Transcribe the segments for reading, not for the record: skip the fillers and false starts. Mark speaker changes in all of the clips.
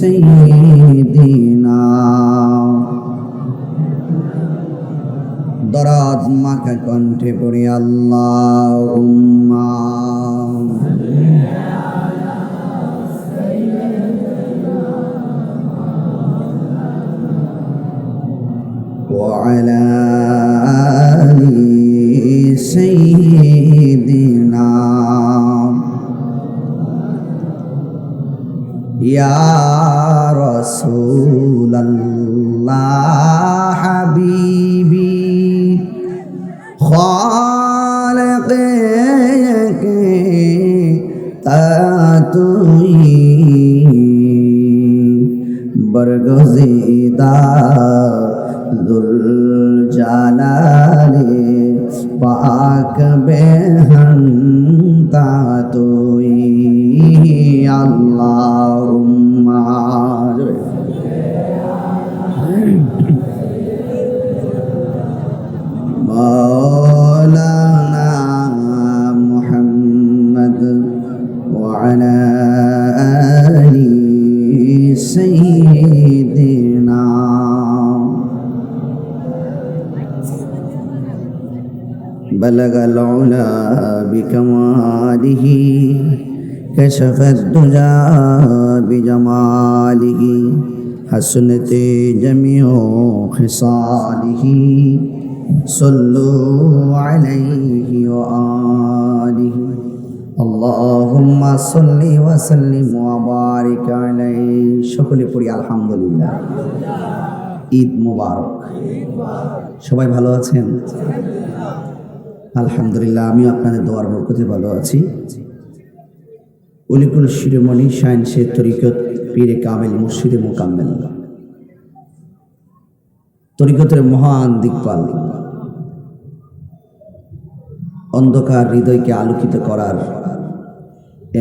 Speaker 1: سيدنا দরাজ মাখা কণ্ঠে পড়ি আল্লাহুম্মা ওয়া আলা আলি সাইয়্যিদিনা ইয়া রাসূলাল্লাহ হাবিবি খালিক তাতুই বরগজিদা দুল জালালে পাক বেহন তাতুই আল্লাহুম্মা مولانا محمد وعلى آل سيدنا بلغ العلا بكماله كشف الدجى بجماله حسنت جميع خصاله صلوا عليه وآله اللهم صل وسلم وبارك عليه সকলে পড়ি আলহামদুলিল্লাহ। ঈদ মুবারক। সবাই ভালো আছেন? আলহামদুলিল্লাহ, আমিও আপনাদের দোয়ার বরকতে ভালো আছি। অলিকুল শিরোমণি শাইনশে তরিকত পীরে কামেল মুর্শিদে মোকাম্মেল তরিকতের মহান দিকপাল, অন্ধকার হৃদয়কে আলোকিত করার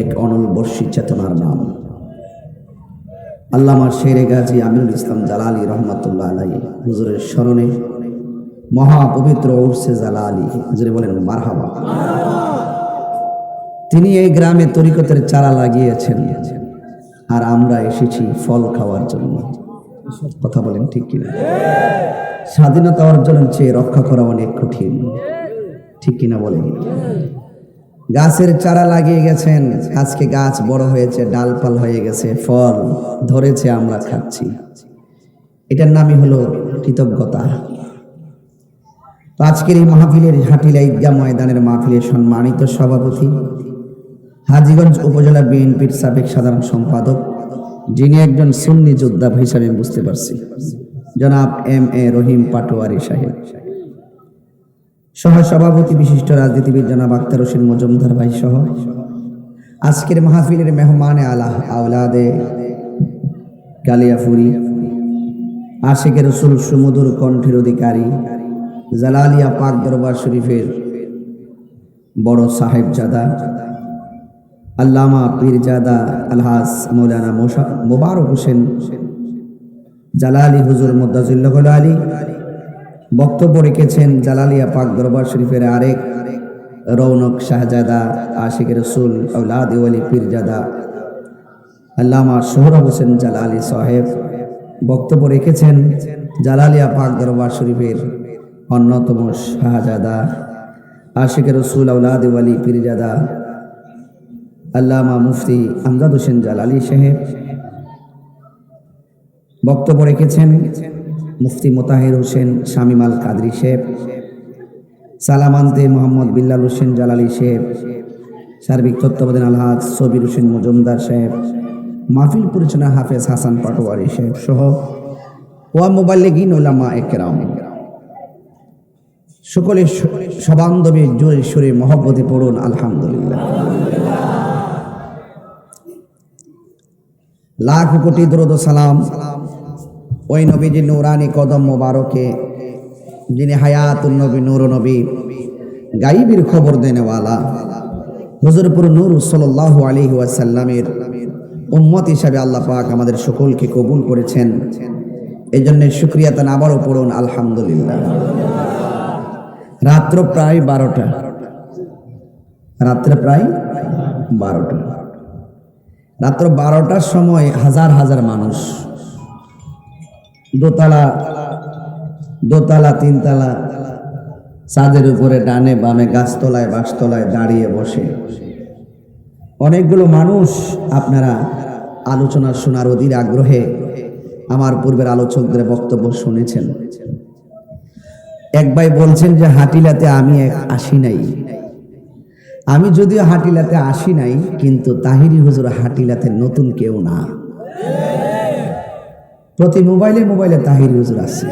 Speaker 1: এক অনল বর্ষী চেতনার নাম আল্লামা শেরে গাজী আমিনুল ইসলাম জালালী রহমাতুল্লাহ আলাইহি হুজুরের স্মরণে মহাপবিত্র উরসে জালালী, হুজুরে বলেন মারহাবা। তিনি এই গ্রামে তরিকতের চারা লাগিয়েছেন, আর আমরা এসেছি ফল খাওয়ার জন্য। কথা বলেন ঠিক কিনা? স্বাধীনতা অর্জনের চেয়ে রক্ষা করা অনেক কঠিন, ঠিক কিনা বলেন? গাছের চারা লাগিয়ে গেছেন, আজকে গাছ বড় হয়েছে, ডালপাল হয়ে গেছে, ফল ধরেছে, আমরা খাচ্ছি। এটার নামই হলো কৃতজ্ঞতা। তো আজকের এই মাহফিলের হাটিলা ঈদগাহ ময়দানের মাহফিলের সম্মানিত সভাপতি, হাজীগঞ্জ উপজেলা বিএনপির সাবেক সাধারণ সম্পাদক, যিনি একজন সুন্নি যোদ্ধা হিসাবে বুঝতে পারছি, জনাব এম.এ. রহিম পাটোয়ারি সাহেব, সহ সভাপতি বিশিষ্ট রাজনীতিবিদ জনাব আখতার হোসেন মজুমদার ভাই সহ আজকের মাহফিলের মেহমানে আলাহ আওলাদে কালিয়াফুরি, আশিকে রসুল সুমধুর কণ্ঠের অধিকারী, জালালিয়া পাক দরবার শরীফের বড় সাহেবজাদা আল্লামা পীরজাদা আলহাজ মৌলানা মোবারক হোসেন জালালি হুজুর মুদ্দাজিল্লাহ আলী বক্তব্য রেখেছেন। জালালিয়া পাক দরবার শরীফের আরেক রৌনক শাহজাদা আশিকে রসুল আওলাদ ওয়ালি পীরজাদা আল্লামা সোহরাব হোসেন জালালি সাহেব বক্তব্য রেখেছেন। জালালিয়া পাক দরবার শরীফের অন্যতম শাহজাদা আশিকে রসুল আওলাদ ওয়ালি পীরজাদা আল্লামা মুফতি আমজাদ হোসেন জালালি সাহেব বক্তব্য রেখেছেন। মুফতি মোতাহির হোসেন শামীম আল কাদরি সাহেব, সালামান্তে মোহাম্মদ বিল্লাল হোসেন জালালি সাহেব, সার্বিক তত্ত্বাবধান আলহাজ সবির হোসেন মজুমদার সাহেব, মাহফিল পরিচালনা হাফেজ হাসান পাটোয়ারি সাহেব সহ ওয়া মুবাল্লিগিন উলামা একরাম সকলে সবান্ধবে জোরে সুরে মহব্বতে পড়ুন আলহামদুলিল্লাহ। লাখ কোটি দরুদ ও সালাম ওই নবীজি নূরানি কদম মোবারকে, যিনি হায়াতুন নবী, নূর নবী, গাইবের খবর দেনেওয়ালা, হুজুরপুর নূর সাল্লাল্লাহু আলাইহি ওয়াসাল্লামের উম্মত হিসাবে আল্লাহ পাক আমাদের সকলকে কবুল করেছেন। এই জন্য শুকরিয়া তান আবারও পড়ুন আলহামদুলিল্লাহ। রাত্র প্রায় 12টা, রাত্রে প্রায় 12টা। রাত্র 12টার সময় হাজার হাজার মানুষ দোতলা তিনতলা ছাদের উপরে ডানে বামে গাছতলায় বাঁশতলায় দাঁড়িয়ে বসে অনেকগুলো মানুষ আপনারা আলোচনা শোনার অধীর আগ্রহে আমার পূর্বের আলোচকদের বক্তব্য শুনেছেন। এক ভাই বলছেন যে হাটিলাতে আমি আসি নাই। আমি যদিও হাটিলাতে আসি নাই, কিন্তু তাহিরি হুজুর হাটিলাতে নতুন কেউ না। প্রতি মোবাইলে তাহিরি হুজুর আছে,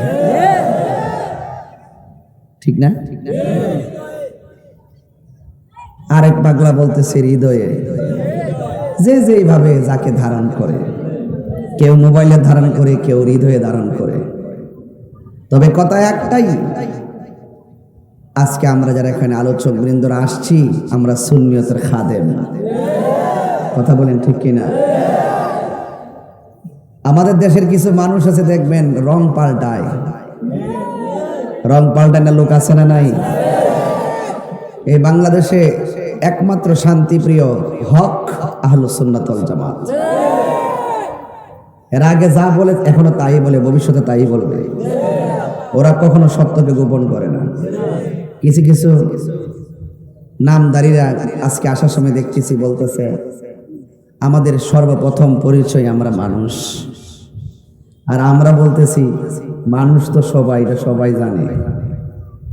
Speaker 1: ঠিক না? আরেক পাগলা বলতেছে হৃদয়ে, যে যেভাবে যাকে ধারণ করে, কেউ মোবাইলে ধারণ করে, কেউ হৃদয়ে ধারণ করে। তবে কথা একটাই, আজকে আমরা যারা এখানে আলোচক বৃন্দরা আসছি, আমরা সুন্নিয়তের খাদেম। কথা বলেন ঠিক কিনা? আমাদের দেশের কিছু মানুষ আছে দেখবেন রং পাল্টায় না, লোক আছে না নাই? এই বাংলাদেশে একমাত্র শান্তিপ্রিয় হক আহলুস সুন্নাত ওয়াল জামাত। এর আগে যা বলে এখনো তাই বলে, ভবিষ্যতে তাই বলবে। ওরা কখনো সত্যকে গোপন করে না। কিছু কিছু নামদারিরা আজকে আসার সময় দেখতেছি বলতেছে আমাদের সর্বপ্রথম পরিচয় আমরা মানুষ। আর আমরা বলতেছি মানুষ তো সবাই, এটা সবাই জানে।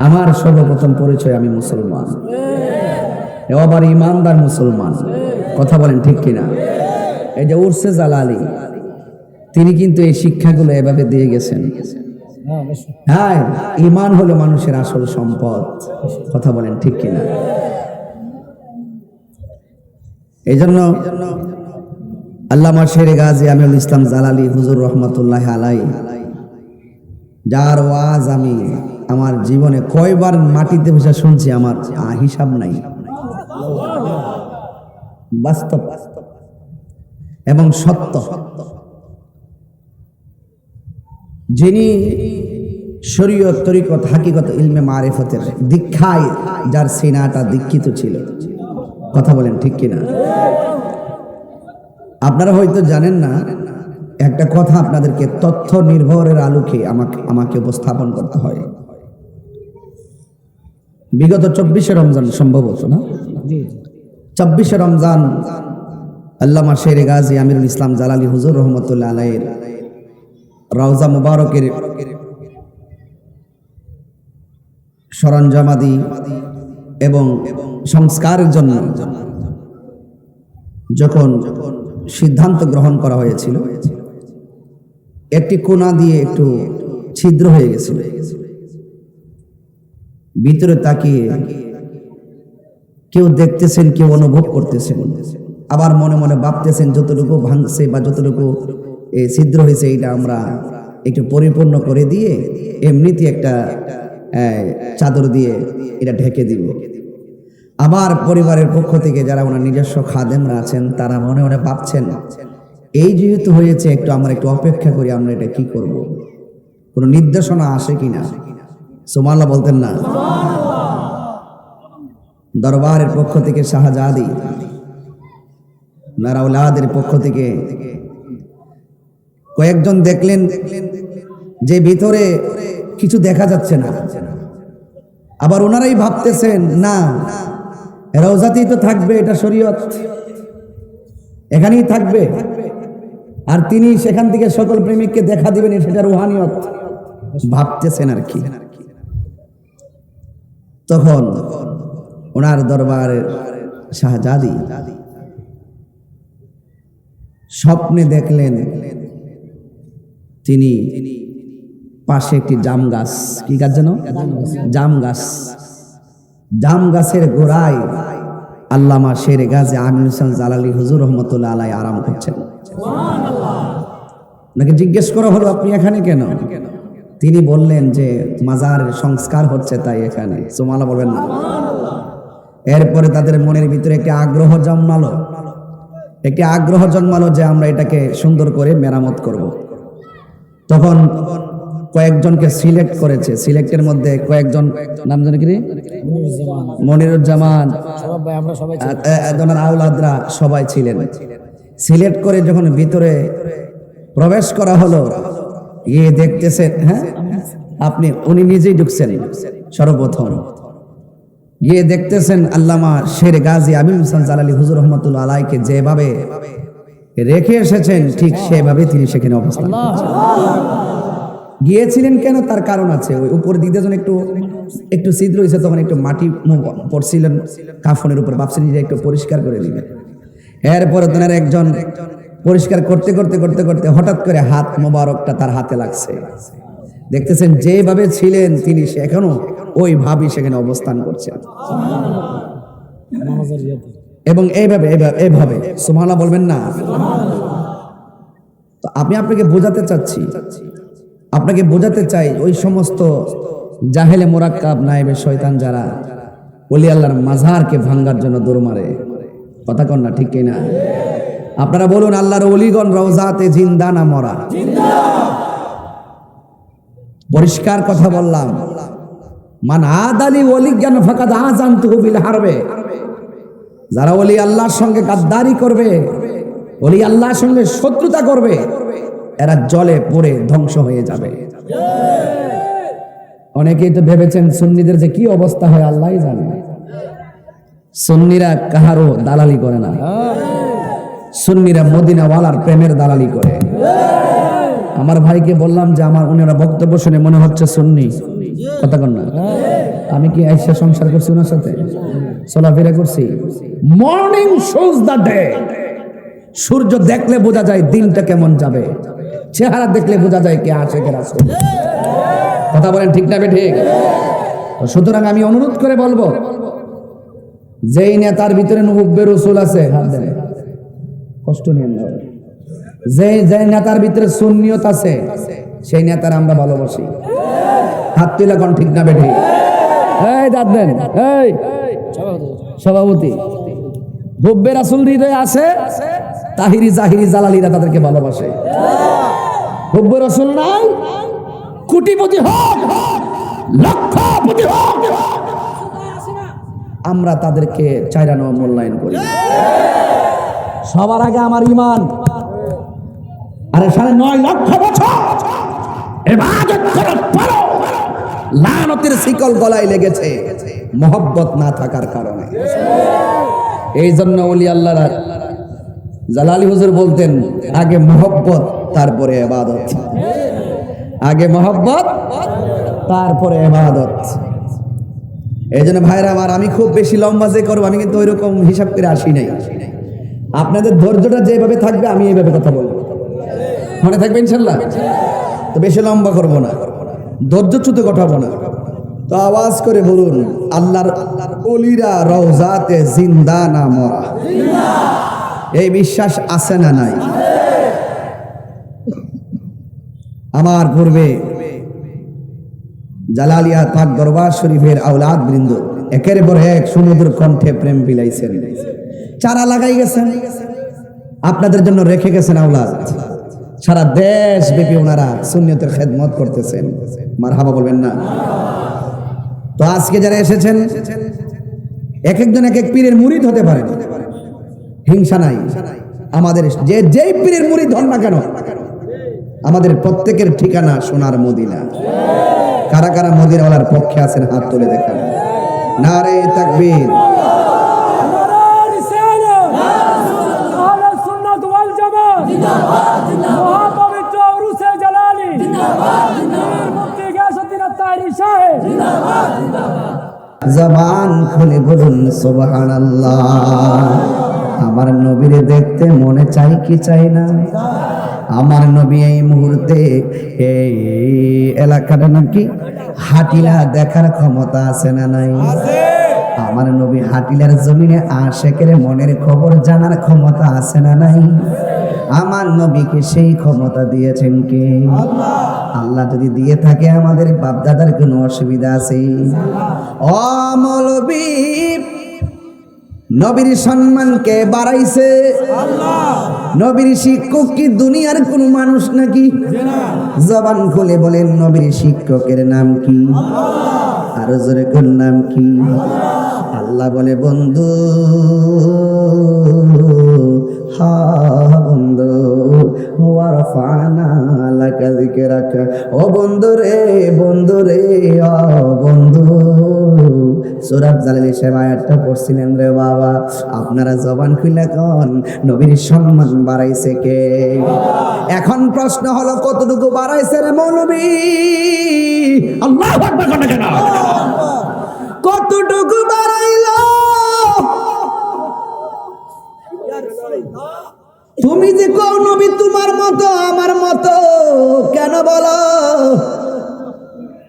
Speaker 1: আমার সর্বপ্রথম পরিচয় আমি মুসলমান, আবার ইমানদার মুসলমান। কথা বলেন ঠিক কিনা? এই যে উরসে জালালি, তিনি কিন্তু এই শিক্ষাগুলো এভাবে দিয়ে গেছেন। হ্যাঁ, ঈমান হলো মানুষের আসল সম্পদ। কথা বলেন ঠিক কিনা? এই জন্য আল্লামা শেরে গাজী আমিরুল ইসলাম জালালি হুজুর রহমতুল্লাহ আলাই, যার ওয়াজ আমি আমার জীবনে কয়বার মাটিতে বসে শুনছি আমার হিসাব নাই। বাস্তব এবং সত্য। যিনি শরীয়ত তরিকত হাকিকত ইলমে মারিফতের দীক্ষায় যার সিনাটা দীক্ষিত ছিল। কথা বলেন ঠিক কিনা? আপনারা হয়তো জানেন না, একটা কথা আপনাদেরকে তথ্য নির্ভরের আলোকে আমাকে উপস্থাপন করতে হয়। বিগত 24শে রমজান সম্ভবত না, 24শে রমজান আল্লামা শেরে গাজী আমিরুল ইসলাম জালালি হুজুর রহমতুল্লাহ আলাইহির রওজা মুবারকের সরঞ্জামাদি এবং সংস্কারের জন্য যখন সিদ্ধান্ত গ্রহণ করা হয়েছিল, একটি কোণা দিয়ে একটু ছিদ্র হয়ে গেছিল। ভিতরে তাকিয়ে কেউ দেখতেছেন, কেউ অনুভব করতেছেন, আবার মনে মনে ভাবতেছেন যতটুকু ভাঙছে বা যতটুকু ছিদ্র হয়েছে এটা আমরা একটু পরিপূর্ণ করে দিয়ে এমনিতে একটা চাদর দিয়ে এটা ঢেকে দিব। আবার পরিবারের পক্ষ থেকে যারা ওনার নিজস্ব খাদেমরা আছেন, তারা মনে মনে ভাবছেন এই যেহেতু হয়েছে, আমরা একটু অপেক্ষা করি, আমরা এটা কি করব, কোনো নির্দেশনা আসে কিনা। সুবহানাল্লাহ বলতেন না? দরবারের পক্ষ থেকে শাহজাদি, নারাউলাদের পক্ষ থেকে কয়েকজন দেখলেন যে ভিতরে কিছু দেখা যাচ্ছে না। আবার ওনারাই ভাবতেছেন না, রওজাতেই তো থাকবে, এটা শরীয়ত, এখানেই থাকবে, আর তিনি সেখান থেকে সকল প্রেমিককে দেখা দিবেন, সেটা রুহানিয়ত ভাবতেছেন আর কি। তখন ওনার দরবারের শাহজাদি স্বপ্নে দেখলেন তিনি পাশে একটি জাম গাছ, কি গাছ যেন? জাম গাছের গোড়ায় আল্লামা শেরে গাজী আমিরুল ইসলাম জালালি হুজুর রহমতুল্লাহ আলাই আরাম করছেন। নাকি জিজ্ঞেস করা হলো আপনি এখানে কেন? তিনি বললেন যে মাজারের সংস্কার হচ্ছে তাই এখানে। সুবহানাল্লাহ বলবেন না? এরপরে তাদের মনের ভিতরে একটি আগ্রহ জন্মালো যে আমরা এটাকে সুন্দর করে মেরামত করব। তখন কয়েকজনকে সিলেক্ট করেছে। সিলেক্টের মধ্যে কয়েকজন নাম জানি কি? মনিরুজ্জামান, আউলাদরা সবাই ছিলেন। সিলেক্ট করে যখন ভিতরে প্রবেশ করা হলো, গিয়ে দেখতেছেন, হ্যাঁ উনি নিজেই ঢুকছেন সর্বপ্রথম, গিয়ে দেখতেছেন আল্লামা শের গাজী আমির হোসেন জালালী হুজুর রহমতুল্লাহ আলাইকে যেভাবে রেখে এসেছেন ঠিক সেভাবে তিনি সেখানে অবস্থান করছেন। গিয়েছিলেন কেন, তার কারণ আছে। ওই উপর দিকে যখন একটু ছিদ্র হয়েছে, তখন একটু মাটি পড়ছিলেন কাফনের উপর, ভাবছেন যে একটু পরিষ্কার করে দিবেন। এরপরে তেনার একজন পরিষ্কার করতে করতে করতে করতে হঠাৎ করে হাত মোবারকটা তার হাতে লাগছে। দেখতেছেন যেভাবে ছিলেন তিনি এখনো ওইভাবেই সেখানে অবস্থান করছেন। এবং এইভাবে সুবহানাল্লাহ বলবেন না? তো আমি আপনাকে বোঝাতে চাই ওই সমস্ত জাহেলে মোরাক্কাব নায়েবে শয়তান যারা ওলি আল্লাহর মাজারকে ভাঙ্গার জন্য দৌড় মারে, কথা কন না, ঠিক কিনা? আপনারা বলুন, আল্লাহর ওলিগণ রওজাতে জিন্দা না মরা? পরিষ্কার কথা বললাম। মান আদালি ওলিয়ান ফাকাদ আযানতুহু বিল হারবে। যারা ওলি আল্লাহর সঙ্গে গাদ্দারি করবে, ওলি আল্লাহর সঙ্গে শত্রুতা করবে, এরা জলে পড়ে ধ্বংস হয়ে যাবে। অনেকেই তো ভেবেছেন সুন্নিদের যে কি অবস্থা হয় আল্লাহই জানে। সুন্নিরা কাহারও দালালি করে না, সুন্নিরা মদিনাওয়ালার প্রেমের দালালি করে। আমার ভাইকে বললাম যে ওনারা বক্তব্য শুনে মনে হচ্ছে সুন্নি, কথা কন না? আমি কি আয়েশা সংসার করছি ওনার সাথে, চলাফেরা করছি? Morning shows the day. সূর্য দেখলে বোঝা যায় দিনটা কেমন যাবে, চেহারা দেখলে বোঝা যায় কে আসে কে রাসূল। কথা বলেন ঠিক না ঠিক? সুতরাং আমি অনুরোধ করে বলবো, যেই নেতার ভিতরে হুব্বে রাসূল আছে, হাত দেন, কষ্ট নিয়ে না। যে নেতার ভিতরে সুন্নিয়ত আছে, সেই নেতার আমরা ভালোবাসি। হাত তুলে কোন ঠিক না বেঠি? এই দাঁত দেন, এই সভাপতি, হুব্বে রাসূল হৃদয়ে আছে, তাহিরি জাহিরি জালালিরা তাদেরকে ভালোবাসে। হুব্বে রাসূল নাই, কোটিপতি হোক, লক্ষপতি হোক, আমরা তাদেরকে চাইরানো মূল্যায়ন করি। সবার আগে আমার ঈমান। আরে 9.5 লক্ষ বছর ইবাদত করার পরও লানতের শিকল গলায় লেগেছে মহব্বত না থাকার কারণে। এই জন্য ওলি আল্লাহরা জালালী হুজুর বলতেন, আগে মহব্বত তারপরে ইবাদত, আগে মহব্বত তারপরে ইবাদত। এই জন্য ভাইরা আমার, আমি খুব বেশি লম্বা যে করবো, আমি কিন্তু ওইরকম হিসাব করে আসি নাই। আপনাদের ধৈর্যটা যেভাবে থাকবে আমি এইভাবে কথা বলবো, মনে থাকবে ইনশাল্লাহ। তো বেশি লম্বা করবো না, ধৈর্যচ্যুত কথা বলবো না। তো আওয়াজ করে বলুন, আল্লাহর ওলিরা রওজাতে জিন্দা না মরা? এই বিশ্বাস আছে না নাই? আমার পূর্বে জালালিয়া পাক দরবার শরীফের আওলাদ বৃন্দ একের পর এক সমুদ্র কণ্ঠে প্রেম বিলাইছেন, চারা লাগাই গেছেন, আপনাদের জন্য রেখে গেছেন আওলাদ। সারা দেশ ব্যাপী ওনারা সুন্নিয়তের খেদমত করতেছেন, মারহাবা বলবেন না? তো আজকে যারা এসেছেন, এক একজন এক এক পীরের মুরিদ হতে পারে, হিংসা নাই। আমাদের যেই পীরের মুরিদ হন না কেন, আমাদের প্রত্যেকের ঠিকানা সোনার মদিনা। কারা কারা মদিনাওয়ালার পক্ষে আছেন হাত তুলে দেখান। নারে তাকবীর, জবান খুলে বলুন সুবহানাল্লাহ। আমার নবীরে দেখতে মনে চাই কি চাই না? আমার নবী এই মুহূর্তে এই এলাকাটা নাকি হাটিলা দেখার ক্ষমতা আছে না নাই? আমার নবী হাটিলার জমিনে আশেকের মনের খবর জানার ক্ষমতা আছে না নাই? আমার নবীকে সেই ক্ষমতা দিয়েছেন কে? আল্লাহ যদি দিয়ে থাকে আমাদের বাপদাদার কোনো অসুবিধা আছে? ও মৌলবী, নবীর সম্মানকে বাড়াইছে আল্লাহ। নবীর শিক্ষক কি দুনিয়ার কোন মানুষ নাকি? জবান খুলে বলেন, নবীর শিক্ষকের নাম কি? আর জোরে কোন নাম কি? আল্লাহ বলে, বন্ধু বন্ধু ওয়ারফানা লাকা যিকরাকা, ও বন্ধু রে বন্ধু রে ও বন্ধু। সূরা জালালি সাহেব আয়াতটা পড়ছিলেন রে বাবা, আপনারা জবান খুলে কোন নবীর সম্মান বাড়াইছে কে? এখন প্রশ্ন হলো কতটুকু বাড়াইছে রে মৌলবী? আল্লাহু আকবার কোন কেন? কতটুকু বাড়াইলো? তুমি যে কও নবী তোমার মতো আমার মতো, কেন বলো?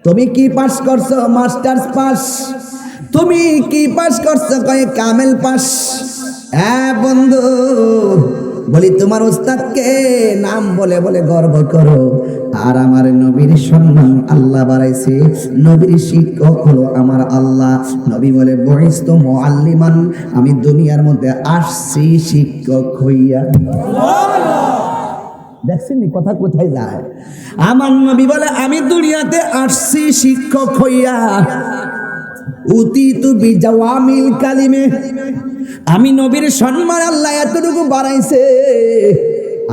Speaker 1: তুমি কি পাস করছো? Masters pass. তুমি কি পাস করছো? কয় কামেল পাস। হ্যাঁ বন্ধু, বলি তোমার উস্তাদকে নাম বলে বলে গর্ব করো, আর আমার নবীর সম্মান আল্লাহ বাড়াইছে। নবীর শিক্ষক হলো আমার আল্লাহ। নবী বলে বুইস্তু মুআল্লিমান, আমি দুনিয়ার মধ্যে আসছি শিক্ষক হইয়া। দেখছেন নি কথা কোথায় যায়? আমার নবী বলে আমি দুনিয়াতে আসছি শিক্ষক হইয়া। উতিতু বিজাওয়ামিল কালিমে, আমি নবীর সম্মান আল্লাহ এতটুকু বাড়াইছে,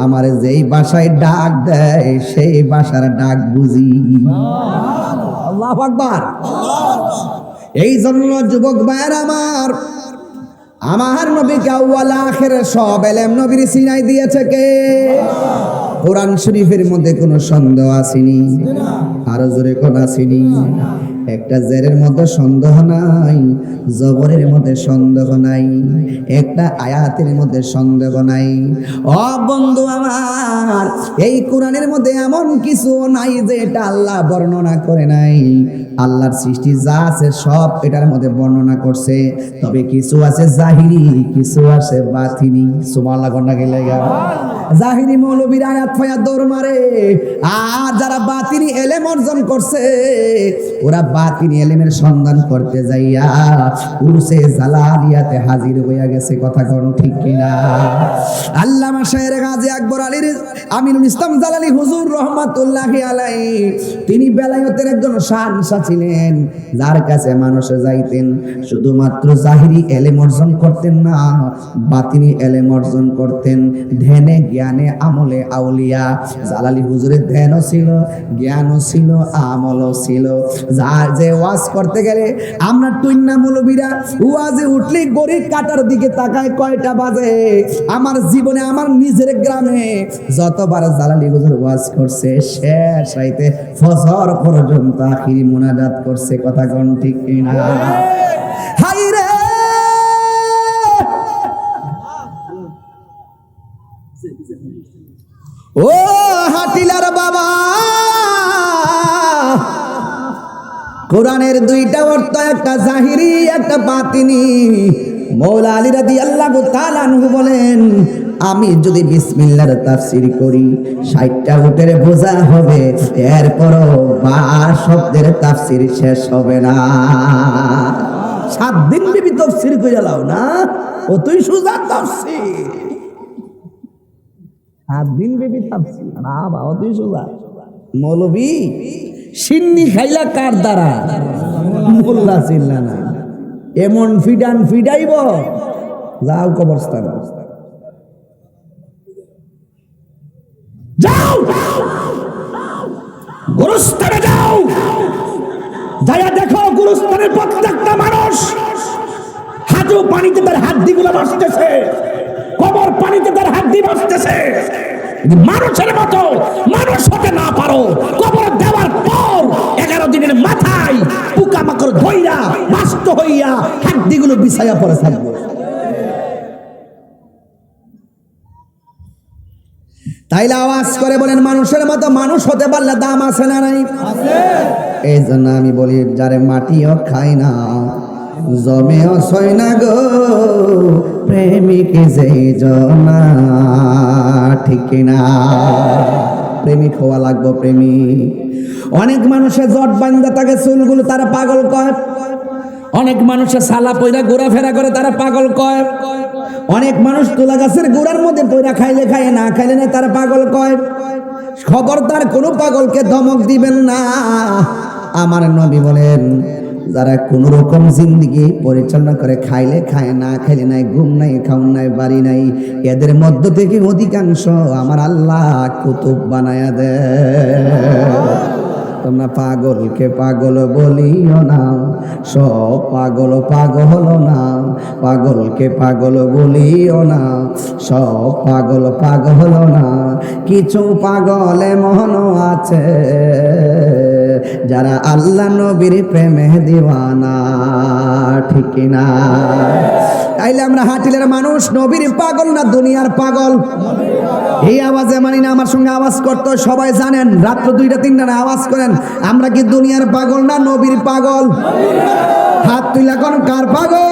Speaker 1: আমার যেই ভাষায় ডাক দেয় সেই ভাষার ডাক বুঝি। আল্লাহু আকবার। এই জন্য যুবক ভাইয়ের আমার নবীকে আউয়াল আখির সব ইলম নবীর সিনাই দিয়েছে কে? কোরআন শরীফের মধ্যে কোনো সন্দেহ আসেনি? আরো জোরে কোন আসেনি? একটা জেরের মধ্যে সন্দেহ নাই, জবরের মধ্যে সন্দেহ নাই, একটা আয়াতের মধ্যে সন্দেহ নাই। ও বন্ধু আমার, এই কোরআনের মধ্যে এমন কিছু নাই যে এটা আল্লাহ বর্ণনা করে নাই। আল্লাহর সৃষ্টি যা আছে সব এটার মধ্যে বর্ণনা করছে, তবে কিছু আছে জাহিরি, কিছু আছে বাতিনি। সুবহানাল্লাহ কোনটা গেলে জাহিরি মৌলবীর আয়াত ফায়াত দৌড় মারে, আর যারা বাতিনি এলেম অর্জন করছে ওরা বাতিনি এলেমের সন্ধান করতে যাইয়া উরসে জালালিয়াতে হাজির হইয়া গেছে। কথা কোন ঠিক কিনা? আল্লামা শায়ের গাজী আকবর আলীর আমিনুল ইসলাম জালালি হুজুর রহমাতুল্লাহি আলাইহি, তিনি বেলায়েতের একজন শানশা ছিলেন, যার কাছে মানুষ যাইতেন শুধুমাত্র জাহিরি এলেম অর্জন করতেন না, বাতিনি এলেম অর্জন করতেন। ধ্যানে জ্ঞানে আমলে আউলিয়া। জালালি হুজুরের ধ্যানও ছিল, জ্ঞানও ছিল, আমলও ছিল। যার যে ওয়াজ করতে গেলে আমরা টুইন্না মৌলবীরা ওয়াজে উঠলে গড়ি কাটার দিকে তাকায় কয়টা বাজে। আমার জীবনে আমার নিজের গ্রামে যতবার জালালি হুজুর ওয়াজ করছে শেষ রাইতে ফজর পর্যন্ত আখিরি মুনাজাত করছে। কথা কোন ঠিক কিনা? হাই রে ও হাটিলার বাবা, কোরআনের দুইটা অর্থ, একটা জাহিরি একটা বাতিনি। মৌলা আলী রাদিয়াল্লাহু তাআলা আনহু বলেন, আমি যদি বিসমিল্লাহর তাফসীর করি 60টা উটের বোঝা হবে, এরপরও বা শব্দের তাফসীর শেষ হবে না। 7 দিন বিবি তাফসীর কইরা লাও না, ও তুই সুজা তাফসীর। 7 দিন বিবি তাফসীর না বাবা, তুই সুজা। মৌলবী সিন্নি খাইলা কার দ্বারা? মোল্লা চিল্লা না, এমন ফিডান ফিডাইব যাও কবরস্থান। যাও গুরুস্থানে যাও, যাইয়া দেখো গুরুস্থানের প্রত্যেকটা মানুষ হাঁটু পানিতে তার হাড্ডিগুলো ভাসতেছে, কবর পানিতে তার হাড্ডি ভাসতেছে। মানুষের মতো মানুষ হতে না পারো, কবর দেওয়ার পর 11 দিনের মাথায় পোকামাকড় ধইরা নষ্ট হইয়া হাড্ডিগুলো বিছাইয়া পড়ে থাকবে। তাইলে আওয়াজ করে বলেন, মানুষের মতো মানুষ হতে পারলে দাম আছে না নাই? এই জন্য আমি বলি, যারে মাটিও খায় না জমেও ছয় না গো, প্রেমিক যেই জনা। ঠিক কিনা? প্রেমিক হওয়া লাগবো, প্রেমিক। অনেক মানুষের জট বান্ধা থাকে চুলগুলো, তারা পাগল কয়। অনেক মানুষের সালা পয়রা ঘোরাফেরা করে, তারা পাগল কয়। অনেক মানুষ তুলা গাছের গোড়ার মধ্যে পয়রা খাইলে খায়, না খাইলে না, তারা পাগল কয়। খবরদার কোনো পাগলকে ধমক দিবেন না। আমার নবী বলেন, যারা কোন রকম জিন্দেগি পরিচালনা করে, খাইলে খায়, না খাইলে নাই, ঘুম নাই, খাউন নাই, বাড়ি নাই, এদের মধ্য থেকে অধিকাংশ আমার আল্লাহ কুতুব বানায়া দেয়। তোমরা পাগলকে পাগল বলিও না, সব পাগল পাগল না। পাগলকে পাগল বলিও না, সব পাগল পাগল না। কিছু পাগল এমন আছে যারা আল্লাহ নবীর প্রেমে দিওয়ানা, ঠিক না? তাইলে আমরা হাটিলের মানুষ নবীর পাগল না দুনিয়ার পাগল? এই আওয়াজে মানি না, আমার সঙ্গে আওয়াজ করতে সবাই জানেন, রাত্র 2টা 3টা না আওয়াজ করেন, আমরা কি দুনিয়ার পাগল না নবীর পাগল? হাত তুলে কোন কার পাগল?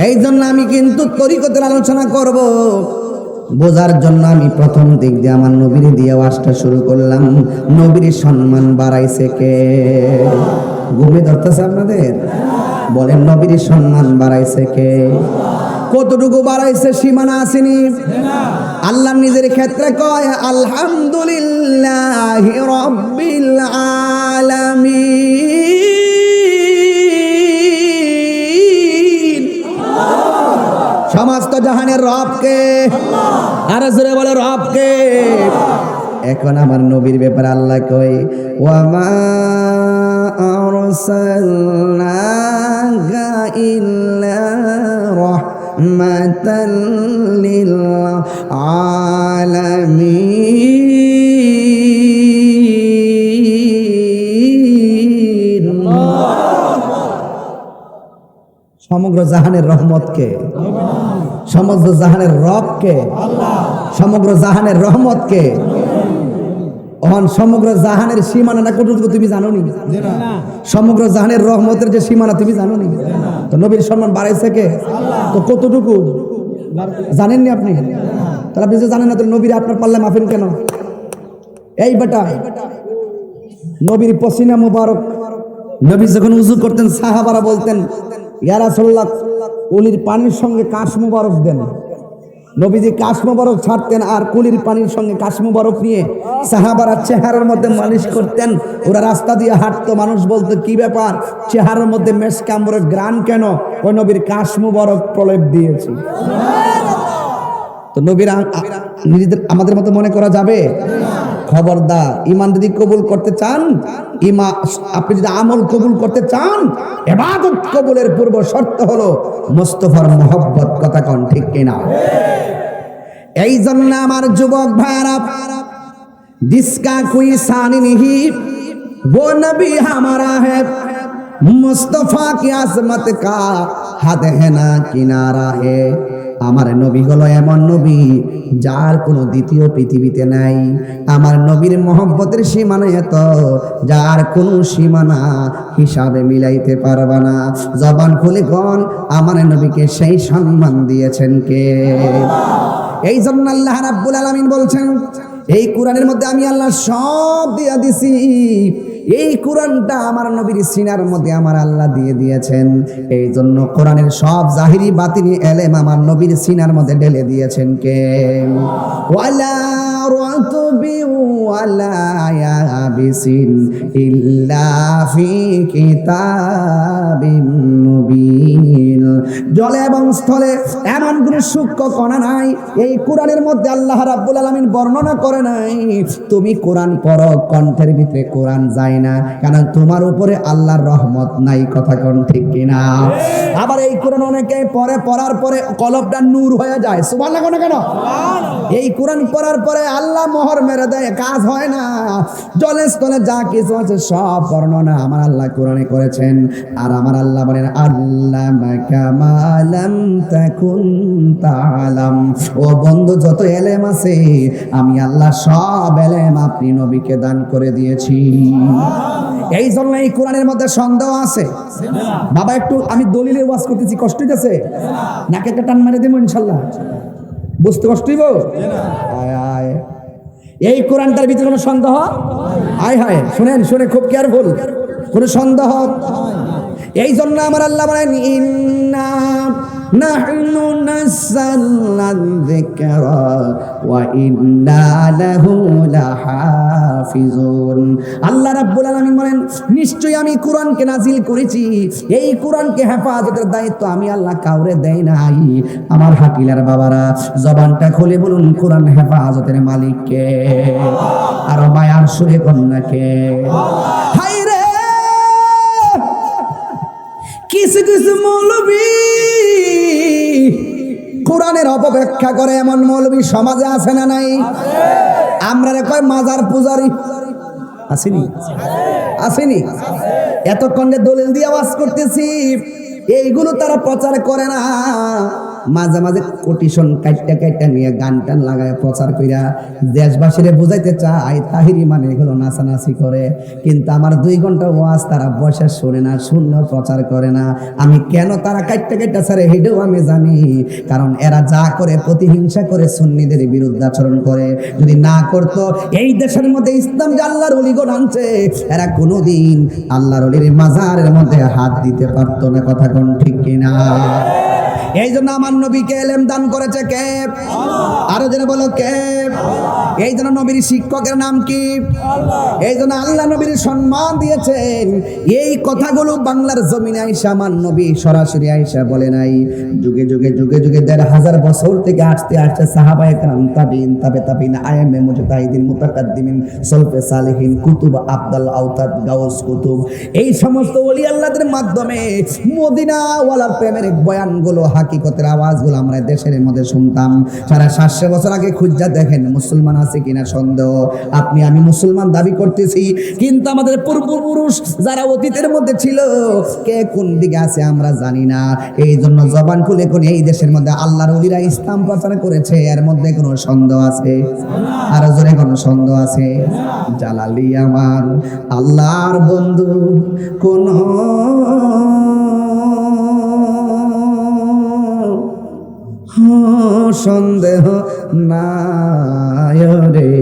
Speaker 1: এই জন্য আমি কিন্তু তরিকতের আলোচনা করব বোঝার জন্য আমি প্রথম দিক দিয়ে আমার নবীর দিয়ে ওয়াজটা শুরু করলাম। নবীর সম্মান বাড়াইছে কে? ঘুমে ধরতেছে আপনাদের? বলেন নবীর সম্মান বাড়াইছে কে? কতটুকু বাড়াইছে সীমানা আসেনি? আল্লাহ নিজের ক্ষেত্রে কয় আলহামদুলিল্লাহি রাব্বিল আলামিন। সমস্ত জাহানের রবকে, আর জোরে বলে রবকে। এখন আমার নবীর ব্যাপারে আল্লাহ কয় ওয়ামা আরসালনাকা ইল্লা রাহমাতাল লিল আলামিন। সমগ্র জাহানের রহমতকে, সমগ্র জাহানের রবকে, সমগ্র জাহানের রহমতকে। ওহন সমগ্র জাহানের সীমানাটা কতটুকু তুমি জানো নি? সমগ্র জাহানের রহমতের যে সীমানা তুমি জানো নি? তো নবীর সম্মান বাড়াইছে কে? তো কতটুকু জানেননি আপনি? তাহলে আপনি যে জানেন না, তো নবীর আপনার পাল্লা মাফেন কেন? এই বেটা, নবীর পসিনা মুবারক, নবী যখন উযু করতেন সাহাবারা বলতেন ইয়া রাসূলুল্লাহ কুলির পানির সঙ্গে কাশ মুবারক দেন। নবীজি কাশ মুবারক ছাড়তেন আর কুলির পানির সঙ্গে কাশ মুবারক নিয়ে সাহাবারা চেহারার মধ্যে মালিশ করতেন। ওরা রাস্তা দিয়ে হাঁটতো, মানুষ বলতো কি ব্যাপার, চেহারার মধ্যে মেশক আম্বরের গ্রান কেন? ওই নবীর কাশ মুবারক প্রলেপ দিয়েছে। তো নবীর নিজেদের আমাদের মতো মনে করা যাবে? খবরদার, ইমান যদি কবুল করতে চান, আপনি যদি আমল কবুল করতে চান, ইবাদত কবুলের পূর্ব শর্ত হলো মুস্তাফার মহব্বত। কথা কোন ঠিক কিনা? এই জন্য আমার যুবক ভাইরা, जिसका कोई सानी नहीं वो नबी हमारा है, मुस्तफा की आजमत का हद है ना किनारा है। আমার নবী হলো এমন নবী যার কোনো দ্বিতীয় পৃথিবীতে নাই। আমার নবীর মহব্বতের সীমানা এত যার কোনো সীমানা হিসাবে মিলাইতে পারবা না। জবান খুলে কোন আমার নবীকে সেই সম্মান দিয়েছেন কে? এই জন্য আল্লাহ রাব্বুল আলামিন বলছেন এই কোরআনের মধ্যে আমি আল্লাহ সব দিয়ে দিছি। এই কোরআনটা আমার নবীর সিনার মধ্যে আমার আল্লাহ দিয়ে দিয়েছেন। এই জন্য কোরআনের সব জাহিরি বাতিনি এলেম আমার নবীর সিনার মধ্যে ঢেলে দিয়েছেন কে? ওয়ালা রাতবি ওয়ালা ইয়াবিসিন ইল্লা ফি কিতাবিম মুবিন। জলে এবং স্থলে এমন কোন সূক্ষ্ম কণা নাই এই কোরআনের মধ্যে আল্লাহ রাব্বুল আলামিন বর্ণনা করে নাই। তুমি কোরআন পড়ো, কণ্ঠের ভিতরে কোরআন যায় না, কারণ তোমার উপরে আল্লাহর রহমত নাই। কথা কোন ঠিক কিনা? আবার এই কোরআন অনেকে পড়ে, পড়ার পরে কলবটা নূর হয়ে যায়। সুবহানাল্লাহ না কেন? এই কোরআন পড়ার পরে আল্লাহ মোহর মেরে দেয়, কাজ হয় না। জলে স্থলে যা কিছু আছে সব বর্ণনা আমার আল্লাহ কোরআনে করেছেন। আর আমার আল্লাহ বলেন আল্লামাকা মা লাম তাকুন তাআলাম। ও বন্ধু, যত এলেম আছে আমি আল্লাহ সব এলেম আপনি নবীকে দান করে দিয়েছি। এই জন্য এই কোরআনের মধ্যে সন্দেহ আছে। বাবা একটু আমি দলিলের ওয়াজ করতেছি, কষ্ট হইতেছে নাকি? একটা টান মেরে দেবো ইনশাল্লাহ, বুঝতে কষ্ট হইব? এই কোরআনটার ভিতরে কোনো সন্দেহ? হায় হায়, শুনেন শুনে খুব কেয়ারফুল, কোনো সন্দেহ? এই জন্য আমার আল্লাহ বলেন ইন্না নাহনু নাযালনা যিকরা ওয়া ইন্না লাহু লাহাফিজুন। আল্লাহ রাব্বুল আলামিন বলেন নিশ্চয়ই আমি কোরআনকে নাজিল করেছি, এই কোরআনকে হেফাজতের দায়িত্ব আমি আল্লাহ কাউরে দেই নাই। আমার হাকিলার বাবারা জবানটা খুলে বলুন কোরআন হেফাজতের মালিক কে? আর মায়ার সুরে কন্যাকে? হায় রে, কিছু কিছু মৌলবী কোরআনের অপব্যাখ্যা করে, এমন মৌলবী সমাজে আছে না নাই? আমরা রে কয় মাজার পূজারি, আসেনি? আসেনি? এতক্ষণ যে দলিল দিয়ে আওয়াজ করতেছি, এইগুলো তারা প্রচার করে না। মাঝে মাঝে কোটিশন কাইটটা কাইটটা নিয়ে গান টান লাগায় প্রচার কইরা দেশবাসীরে বুঝাইতে চায় তাহিরি মানে এগুলো নাচানাচি করে। কিন্তু আমার 2 ঘন্টা ওয়াজ তারা বসে শোনে না, শুনলেও প্রচার করে না। আমি কেন তারা কাইটটা কাইটটা ছাড়ে হেডেও আমি জানি, কারণ এরা যা করে প্রতিহিংসা করে, সুন্নিদের বিরুদ্ধে আচরণ করে। যদি না করতো এই দেশের মধ্যে ইসলাম যে আল্লাহর ওলিগণ আনছে, এরা কোনোদিন আল্লাহর ওলির মাজারের মধ্যে হাত দিতে পারতো না। কথা কোন ঠিক কিনা? এই জন্য আমার নবীকে এলেম দান করেছে কে? আরো যেন বলো কে? এই জন্য নবীর শিক্ষকের নাম কি? এই জন্য আল্লাহ নবীর সম্মান দিয়েছেন। এই কথাগুলো বাংলার জমিনে আইসা আমার নবী সরাসরি আইসা বলে নাই। যুগে যুগে যুগে যুগে 1500 বছর থেকে আসতে আসতে সাহাবায়ে কেরাম, তাবিঈন, তাবে তাবিঈন, আইএমএ, মুজতাহিদিন, মুতাকাদ্দিমিন, সলফে সালেহিন, কুতুব, আবদাল আওতাদ, গাউস কুতুব, এই সমস্ত ওলি আল্লাহদের মাধ্যমে মদিনা ওয়ালার প্রেমের বয়ানগুলো, হাকিকতের আওয়াজগুলো আমরা দেশের মধ্যে শুনতাম। সারা 700 বছর আগে খুঁজা দেখেন মুসলমান আছে কিনা সন্দেহ। আপনি আমি মুসলমান দাবি করতেছি, কিন্তু আমাদের পূর্বপুরুষ যারা অতীতের মধ্যে ছিল, কে কোন দিকে আছে আমরা জানি না। এই জন্য জবান খুলে কোন এই দেশের মধ্যে আল্লাহর ওলিরা ইসলাম প্রচার করেছে, এর মধ্যে কোনো সন্দেহ আছে? আর জোরে কোনো সন্দেহ আছে? জালালি আমার আল্লাহর বন্ধু কোন সন্দেহ নাই রে,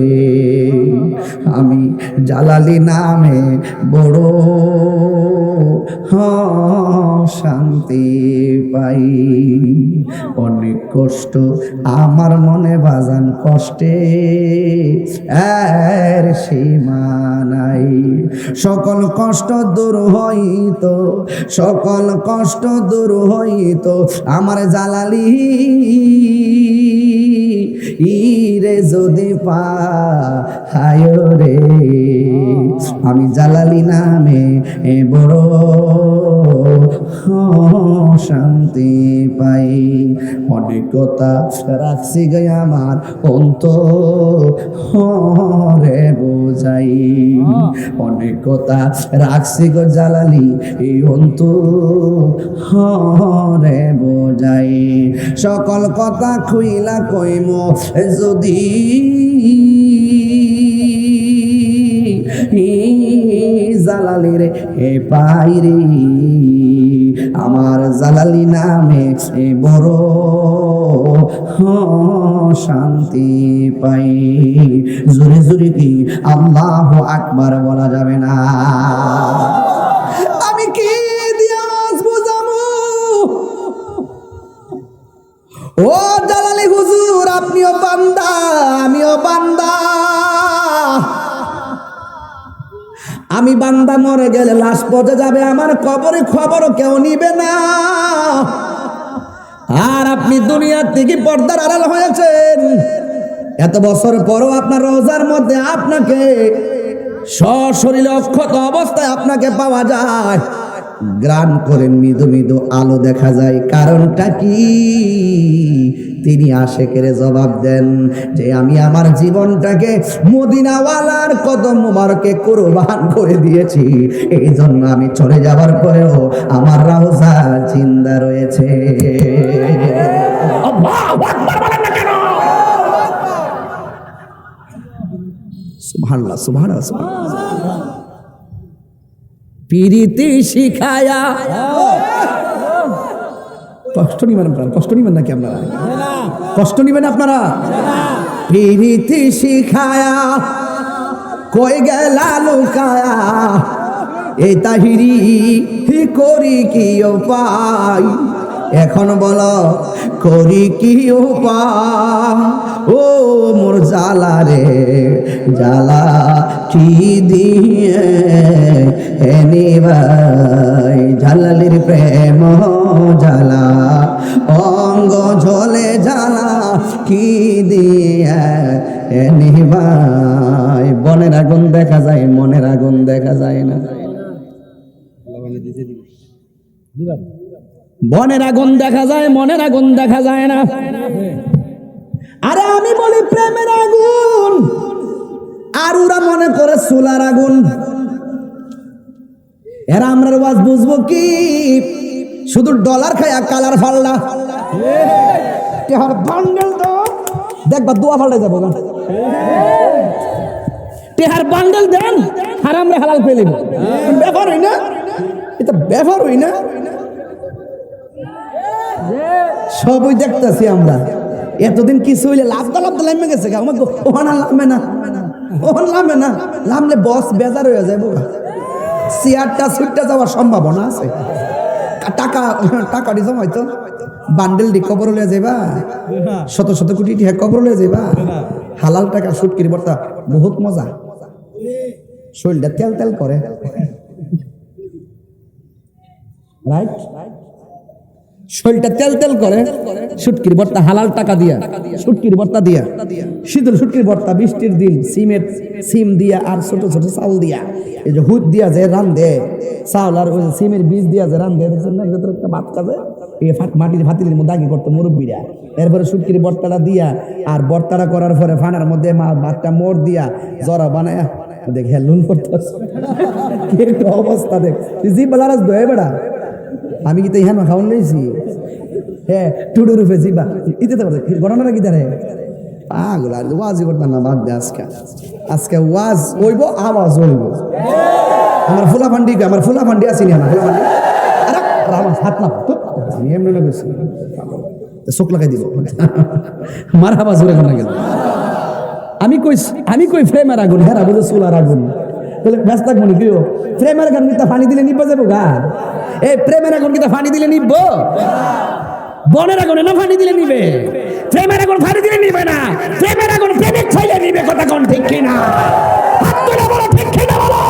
Speaker 1: আমি জালালি নামে বড় শান্তি পাই। অনেক কষ্ট আমার মনে বাজান, কষ্টে এর সীমা নাই। সকল কষ্ট দূর হইত, সকল কষ্ট দূর হইত আমার জালালি ইরে যদি পায় রে। আমি জালালি নামে বড় শান্তি পাই। অনেক কথা রাখছি গে আমার অন্তরে বোঝাই, অনেক কথা রাখছি গো জালালি এই অন্তরে বোঝাই। সকল কথা খুইলা কইমো যদি জালালির হে পাই রে, আমার জালালি নামে বড় শান্তি পাই। জোরে জোরে কি আল্লাহু আকবার বলা যাবে না? আমি কি দিয়ে আওয়াজ বুঝাবো? ও জালালি হুজুর, আপনিও বান্দা আমিও বান্দা। আমি বান্দা মরে গেলে লাশ পচে যাবে, আমার কবরে খবরও কেউ নিবে না। আর আপনি দুনিয়ার থেকে পর্দার আড়াল হয়েছেন, এত বছর পরও আপনার রোজার মধ্যে আপনাকে সশরীরে অক্ষত অবস্থায় আপনাকে পাওয়া যায়। গ্রান করে মৃদু মৃদু আলো দেখা যায়। কারণটা কি? তিনি আশেকের জবাব দেন যে আমি আমার জীবনটাকে মদিনাওয়ালার কদম মোবারকে কুরবান করে দিয়েছি, এই জন্য আমি চলে যাওয়ার পরেও আমার রওজা জিন্দা রয়েছে। আল্লাহু আকবার বলেন না কেন? সুবহানাল্লাহ, সুবহানাল্লাহ, সুবহানাল্লাহ। পিরিতি শিখায়া কষ্ট নিবেন আপনারা, কষ্ট নিবেন নাকি আপনারা? কষ্ট নিবেন আপনারা? প্রীতি শিখায়া কই গেলা লুকায়া এই তাহিরি করি কি উপায় এখন বলো করি কি উপায় ও মোর জ্বালা রে জ্বালা কি দিয়ে নিবাই জ্বালালির প্রেম জ্বালা অঙ্গ ঝলে জ্বালা কি দিয়ে নিবাই বনের আগুন দেখা যায় মনের আগুন দেখা যায় না বনের আগুন দেখা যায় মনের আগুন দেখা যায় না আরে আমি বলি প্রেমের আগুন আর ওরা মনে করে চুলার আগুন এরা আমরা ওয়াজ বুঝবো কি শুধু ডলার খায়া কালার ফাল্লা টেহার বান্ডেল দাও দেখবা দোয়া ফাল্টা যাবো না টেহার বান্ডেল দেন আর আমরা হালাল পেয়ে নেব ব্যাপার হই না এটা ব্যাপার হই না সবই দেখতেছি আমরা এতদিন কিছু হইলে লাভ লামে গেছে ওখান লামে না ওখান লামে না লামলে বস বেজার হয়ে যায় বোকা চেয়ারটা সুটটা যাওয়ার সম্ভাবনা আছে টাকা টাকা দিছ হয়তো বান্ডেল দি কবর লয়ে যাইবা শত শত কোটি টাকা কবর লয়ে যাইবা হালাল টাকা সুটকির বর্তা বহুত মজা শরীরটা তেল তেল করে রাইট শরীরটা তেল তেল করে শুটকির ভর্তা হালাল টাকা দিয়া শুটকির ভর্তা দিয়া শীতল শুটকির ভর্তা বৃষ্টির দিন সিম দিয়া আর ছোট ছোট চাউল দিয়া এই যে হুদ দিয়া যে রান্ধে চাউল আর ওই সিমের বীজ দিয়া যে রান্ধে একটা ভাত কাজে এই মাটির ভাতিলের মধ্যে আগে করতো মুরব্বীরা এরপরে শুটকির ভর্তাটা দিয়া আর ভর্তাটা করার পরে ফানার মধ্যে ভাতটা মোড় দিয়া জরা বানায় দেখে লুন করতে অবস্থা দেখ জি বলারাজ দয়ে বেড়া আমি কি তো ইহান খাওয়ান লইছি হ্যাঁ টুডু রূপে জিবা ইতে তো ঘটনাটা কি দাঁড়ে পাগল আর ওয়াজই করতাম না বাদ দে আজকে ওয়াজ হইব আওয়াজ হইব আমার ফুলা ফান্ডি আসিনি না ফুলা ফান্ডি আরে আমার হাত না আমি এমনি না গেছি চোখ লাগাই দিব মার আওয়াজ হয়ে গেল আমি কই ফ্রেমের আগুন হেরা বলে চুলার আগুন তাহলে ব্যস্ত থাকবো নি কেউ প্রেমের আগুন কিন্তু পানি দিলে নিব যাবো গা এই প্রেমের আগুন কিন্তু পানি দিলে নিব বনের আগুনে না পানি দিলে নিবে প্রেমের আগুন পানি দিলে নিবে না প্রেমের আগুন প্রেমিক চাইলে নিবে কথা কোন ঠিক কিনা হাত তুলে বলো ঠিক কিনা বলো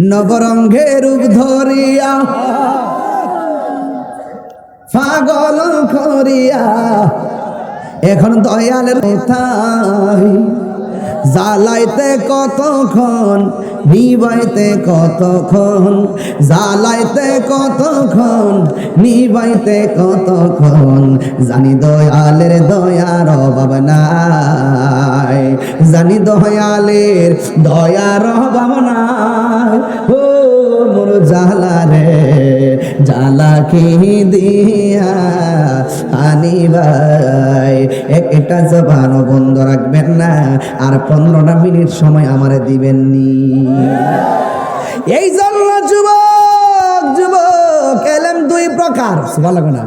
Speaker 1: নবরঙ্গের রূপ ধরিয়া পাগল করিয়া এখন দয়ালের তাই জ্বালাইতে কতক্ষণ নিবাইতে কতক্ষণ জ্বালাইতে কতক্ষণ নিবাইতে কতক্ষণ জানি দয়ালের দয়ার অভাব নাই জানি দয়ালের দয়ার অভাব নাই ও মোর জ্বালা রে জ্বালা কি দিয়া আনিবাই একটা জবানও বন্ধ রাখবেন না আর 15টা মিনিট সময় আমারে দিবেননি এই জন্য যুবক এলেম দুই প্রকার সুবহানাল্লাহ না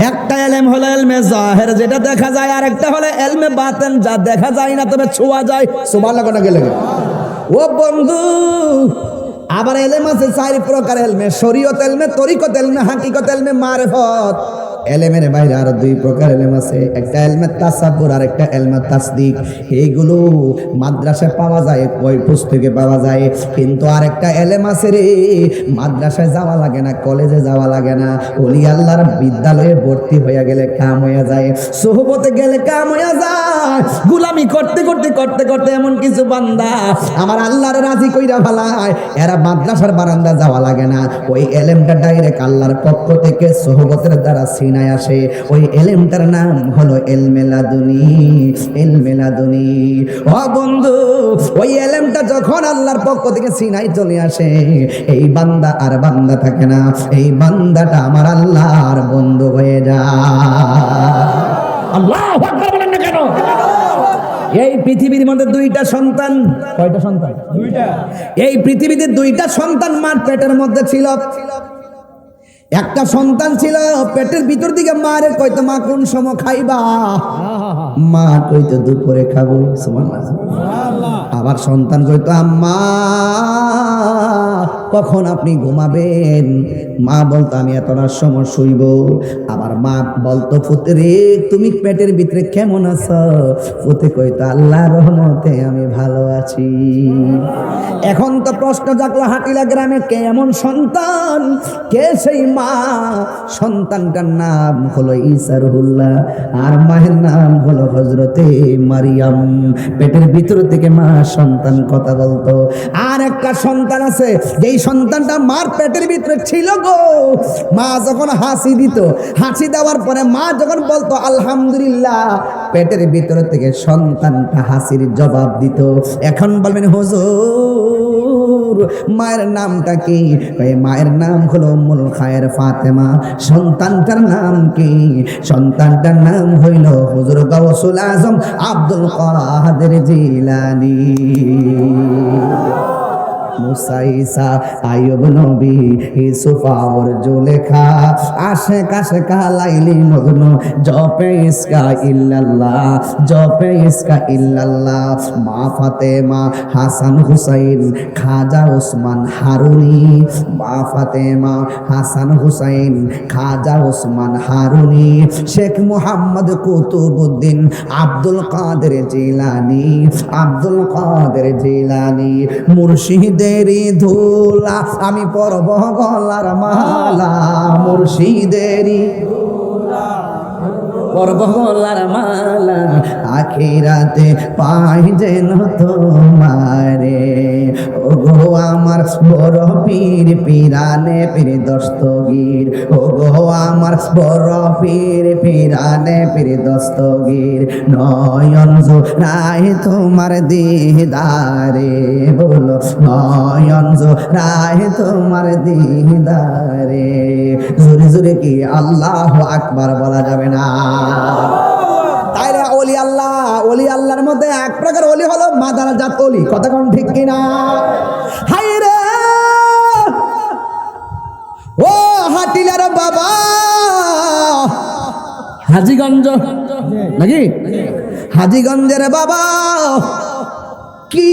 Speaker 1: একটা এলেম হলো এলমে জাহের যেটা দেখা যায় আর একটা হলো এলমে বাতিন যা দেখা যায় না তবে ছোঁয়া যায় সুবহানাল্লাহ না গেলে ও বন্ধু আবার এলেম আছে 4 প্রকার এলমে শরীয়ত এলমে তরিকত এলমে হাকিকত এলমে মারিফত এলেমের বাইরে আরো 2 প্রকার এলেম আছে একটা এলমে তাসাব্বুর আর একটা এলমে তাসদিক এইগুলো মাদ্রাসায় পাওয়া যায় বই পুস্তকে পাওয়া যায় কিন্তু আরেকটা এলেম আছে রে মাদ্রাসায় যাওয়া লাগে না কলেজে যাওয়া লাগে না ওলি আল্লাহর বিদ্যালয়ে ভর্তি হয়ে গেলে কাম হয়ে যায় সোহবতে গেলে কাম হয়ে যায় গোলামি করতে করতে করতে করতে এমন কিছু বান্দা আমার আল্লাহর রাজি কইরা ফেলায় এরা মাদ্রাসার বারান্দা যাওয়া লাগে না ওই এলেমটা ডাইরেক্ট আল্লাহর পক্ষ থেকে সোহবতের দ্বারা সিনায় আসে ওই এলেমটার নাম হলো ইলমে লাদুনী ও বন্ধু ওই এলেমটা যখন আল্লাহর পক্ষ থেকে সিনায় চলে আসে এই বান্দা আর বান্দা থাকে না এই বান্দাটা আমার আল্লাহর বন্ধু হয়ে যায় আল্লাহু আকবার বলেন না কেন এই পৃথিবীর মধ্যে দুইটা সন্তান, কয়টা সন্তান? দুইটা। এই পৃথিবীতে দুইটা সন্তান মার পেটের মধ্যে ছিল। একটা সন্তান ছিল পেটের ভিতর দিকে মারে কইতো মা কোন সময় খাইবা, মা কইতো দুপুরে খাবো, সুবহানাল্লাহ। আবার সন্তান কইতো আম্মা কখন আপনি ঘুমাবেন, মা বলতো আমি এতটার সময় শুইব। আবার মা বলতো ফুতে রে তুমি পেটের ভিতরে কেমন আছো, ফুতে কইতো আল্লাহর রহমতে আমি ভালো আছি। এখন তো প্রশ্ন জাগলো হাটিলা গ্রামে কে এমন সন্তান, কে সেই মা? সন্তানটার নাম হলো ঈসা রুহুল্লাহ আর মায়ের নাম হলো হযরতে মারিয়াম। পেটের ভিতর থেকে মা সন্তান কথা বলতো। আর একটা সন্তান আছে যেই সন্তানটা মার পেটের ভিতরে ছিল গো, মা যখন হাসি দিত, হাসি দেওয়ার পরে মা যখন বলতো আলহামদুলিল্লাহ, পেটের ভিতর থেকে সন্তানটা হাসির জবাব দিত। এখন বলবেন হুজুর মায়ের নামটা কি? মায়ের নাম হলো উম্মুল খায়ের ফাতেমা। সন্তানটার নাম কি? সন্তানটার নাম হইল হুজুর গাউসুল আজম আব্দুল কাদের জিলানী। মুসা ঈসা আইয়ুব নবী ইউসুফ আর জুলেখা আশেক আশেকা লাইলি মজনু জপে ইসকা ইল্লাল্লাহ, জপে ইসকা ইল্লাল্লাহ। মা ফাতেমা হাসান হুসাইন খাজা ওসমান হারুনি, মা ফাতেমা হাসান হুসাইন খাজা ওসমান হারুনি, শেখ মুহাম্মদ কুতুবউদ্দিন আব্দুল কাদের জিলানী, আব্দুল কাদের জিলানী। মুর্শিদে ধুলা আমি পরব গলার মালা, মুর্শিদেরি পরব গলার মালা, আখিরাতে পাই যেন তোমারে। ও গো আমার বড় পীর পিরানে পীর দস্তগীর, ও গো আমার বড় পীর পিরানে পীর দস্তগীর। নয়ন জোড়ায় তোমার দিদারে, বলো নয়ন জোড়ায় তোমার দিদারে। জোরে জোরে কি আল্লাহু আকবার বলা যাবে না? তাইলে ওলি আল্লাহ, ওলি আল্লাহর মধ্যে এক প্রকার ওলি হলো মাদার জাত ওলি, কথা কোন ঠিক কিনা? হাই রে ও হাটিলার বাবা হাজীগঞ্জ নাকি, হাজীগঞ্জের বাবা কি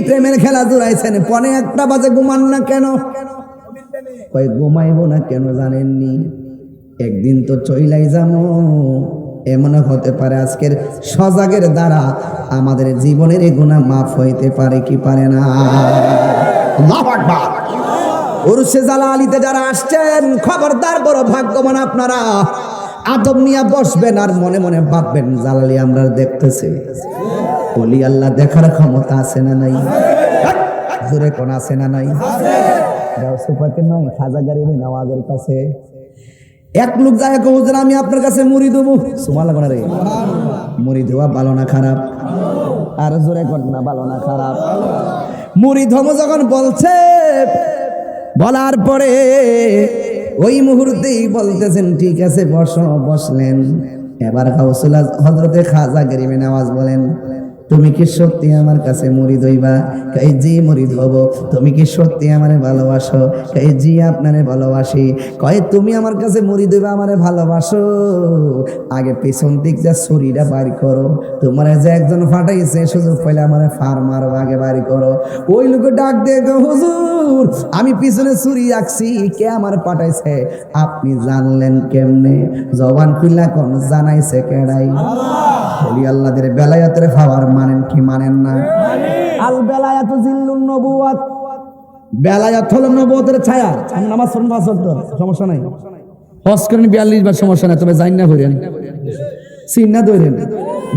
Speaker 1: প্রেমের খেলা জুড়াইছেন। পনে একটা বাজে ঘুমান না কেন? কই ঘুমাইবো না কেন জানেননি? একদিন তো চইলাই যাবো। এমন হতে পারে আজকের সজাগের দ্বারা আমাদের জীবনের এই গুনাহ মাফ হইতে পারে কি পারে না? আল্লাহু আকবার। উরসে জালালিতে যারা আসছেন খবরদার বড় ভাগ্যবান আপনারা। আদব নিয়ে বসবেন আর মনে মনে ভাববেন জালালি আমরা দেখতেছি। ওলি আল্লাহ দেখার ক্ষমতা আছে না নাই? জোরে কোন আছে না নাই? নয় খাজা গরিব নওয়াজের কাছে এক লোক যায় হুজুর আমি আপনার কাছে মুড়ি দেবো। সুবহানাল্লাহ রে, মুড়ি দেওয়া ভালো না খারাপ? আর জোরে কর না, ভালো না খারাপ? মুড়ি ধমো যখন বলছে, বলার পরে ওই মুহূর্তেই বলতেছেন ঠিক আছে বসো। বসলেন। এবার গাউসুল হযরতে খাজা গরিবে নওয়াজ বলেন তুমি কি সত্যি আমার কাছে মুরিদ হইবা? কই জি মুরিদ হব। তুমি কি সত্যি আমারে ভালোবাসো? কই জি আপনারে ভালোবাসি। কই তুমি আমার কাছে মুরিদ হইবা, আমারে ভালোবাসো? আগে পিছন দিক যা ছুরিটা বাইর করো, তোমার যে একজন ফাটাইছে সুযোগ পাইলে আমারে ফার মারো, আগে বাইর করো। ওই লোকে ডাক দিয়ে হুজুর আমি পিছনে ছুরি রাখছি, কে আমার পাঠাইছে? আপনি জানলেন কেমনে? জবান খুইলা কোন জানাইছে কেডাই? ওলি আল্লাহদের বেলায়াতের পাওয়ার মানেন কি মানেন না? আল বেলায়াতু জিল্লুন নবুওয়াত, বেলায়াত হলো নবুয়তের ছায়া। আমি নামাজ পড়েন 5 ওয়াক্ত, সমস্যা নাই। হজ করেন 42 বার, সমস্যা নাই। তবে জাইন না করেন, চিন্না ধরেন,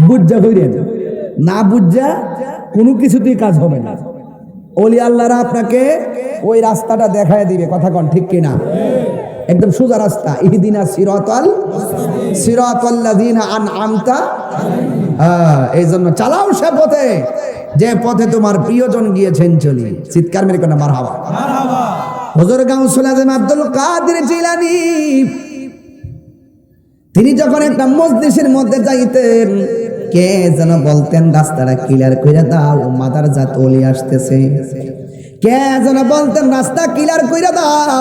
Speaker 1: বুঝা করেন, না বুঝা কোনো কিছুতেই কাজ হবে না। ওলি আল্লাহরা আপনাকে ওই রাস্তাটা দেখায় দিবে, কথা কোন ঠিক কিনা? একদম সোজা রাস্তা। ইহদিনা সিরাতাল্লাযিনা আনআমতা, এই জন্য চালাও সে পথে যে পথে তোমার প্রিয়জন গিয়েছেন চলি। চিৎকার মেরে কোন মারহাবা। হুজুর গাউসুল আজম আব্দুল কাদের জিলানী তিনি যখন একটা মজলিসের মধ্যে যাইতেন, কে যেন বলতেন রাস্তাটা ক্লিয়ার করে দাও, মাদারজাত ওলি আসতেছে। কে যেন বলতেন রাস্তা ক্লিয়ার করে দাও।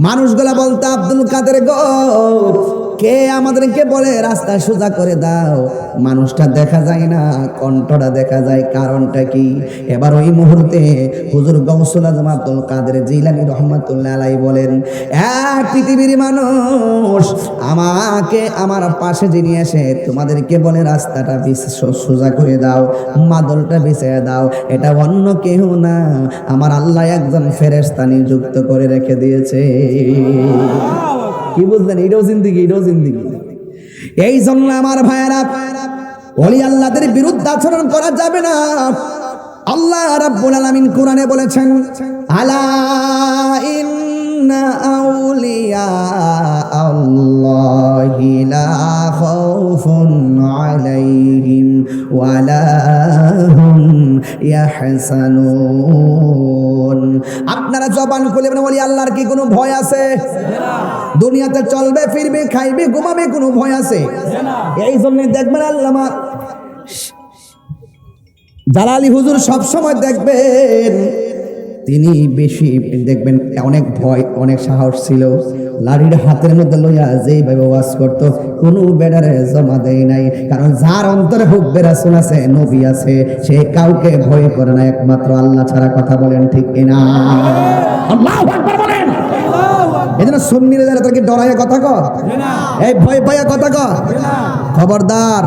Speaker 1: মানুষগুলা বলতো আব্দুল কাদের গো, কে আমাদেরকে বলে রাস্তা সোজা করে দাও। মানুষটা দেখা যায় না, কণ্ঠটা দেখা যায়, কারণটা কি? এবার ওই মুহূর্তে হুজুর গৌসুল আজম আব্দুল কাদের জিলানী রহমাতুল্লাহ আলাইহি বলেন, পৃথিবীর মানুষ, আমাকে আমার পাশে যিনি এসে তোমাদেরকে বলে রাস্তাটা সোজা করে দাও, মাদলটা বিছিয়ে দাও, এটা অন্য কেউ না, আমার আল্লাহ একজন ফেরেশতা নিযুক্ত করে রেখে দিয়েছে। কি বুঝলেন? এটাও জিন্দিগি, এটাও জিন্দিগি। এই জন্য আমার ভাইয়েরা, ওলি আল্লাহদের বিরুদ্ধে আচরণ করা যাবে না। আল্লাহ রাব্বুল আলামিন কোরআনে বলেছেন, আলা ইন্না আউলিয়া আল্লাহি লা খাউফুন আলাইহিম ওয়া লা হুম ইয়াহসানুন। আপনারা জবান খুলে বলেন, ওলি আল্লাহর কি কোনো ভয় আছে? দুনিয়াতে চলবে ফিরবে খাইবে ঘুমাবে, কোনো ভয় আছে? এই জন্য দেখবেন আল্লামা জালালি হুজুর সব সময় দেখবেন তিনি বেশি দেখবেন অনেক ভয়, অনেক সাহস ছিল। লাড়ির হাতের মধ্যে লইয়া যেইভাবে ওয়াজ করতো, কোনো বেড়ারে জমা দেয় নাই। কারণ যার অন্তরে হুব্বে রাসূল আছে, নবী আছে, সে কাউকে ভয় করে না একমাত্র আল্লাহ ছাড়া। কথা বলেন ঠিক কিনা? আল্লাহু আকবার বলেন। এজন্য সুন্নিরা যারা তাকে ডরাইয়া কথা কয়, এই ভয় পাইয়া কথা কয়, খবরদার।